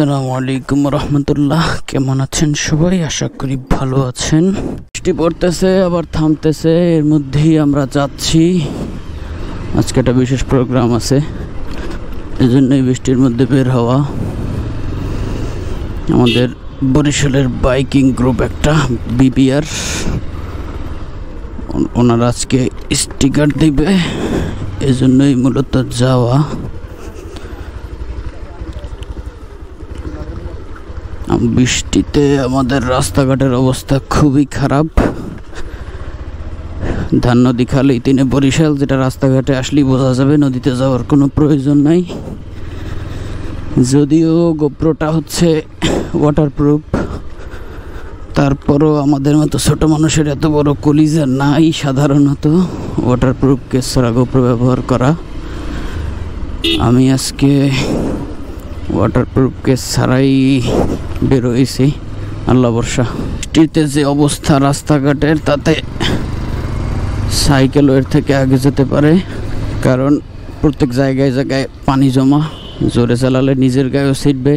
আসসালামু আলাইকুম রহমতুল্লাহ। কেমন আছেন সবাই? আশা করি ভালো আছেন। বৃষ্টি পড়তেছে আবার থামতেছে, এর মধ্যেই আমরা যাচ্ছি। আজকে একটা বিশেষ প্রোগ্রাম আছে, এজন্যই বৃষ্টির মধ্যে বের হওয়া। আমাদের বরিশালের বাইকিং গ্রুপ একটা বিবিআর, ওনারা আজকে স্টিকার দিবে, এজন্যই মূলত যাওয়া। বৃষ্টিতে আমাদের রাস্তাঘাটের অবস্থা খুবই খারাপ। ধান নদী খালি তিনে বরিশাল, যেটা রাস্তাঘাটে আসলেই বোঝা যাবে, নদীতে যাওয়ার কোনো প্রয়োজন নাই। যদিও গোপ্রোটা হচ্ছে ওয়াটারপ্রুফ, তারপরও আমাদের মতো ছোট মানুষের এত বড় কলিজা নাই সাধারণত ওয়াটারপ্রুফ কেস ছাড়া গোপ্রো ব্যবহার করা। আমি আজকে ওয়াটারপ্রুফ কেস ছাড়াই বেরোইছি, আল্লাহ ভরসা। বৃষ্টিতে যে অবস্থা রাস্তাঘাটের, তাতে সাইকেল এর থেকে আগে যেতে পারে, কারণ প্রত্যেক জায়গায় জায়গায় পানি জমা। জোরে চালালে নিজের গায়েও ছিটবে।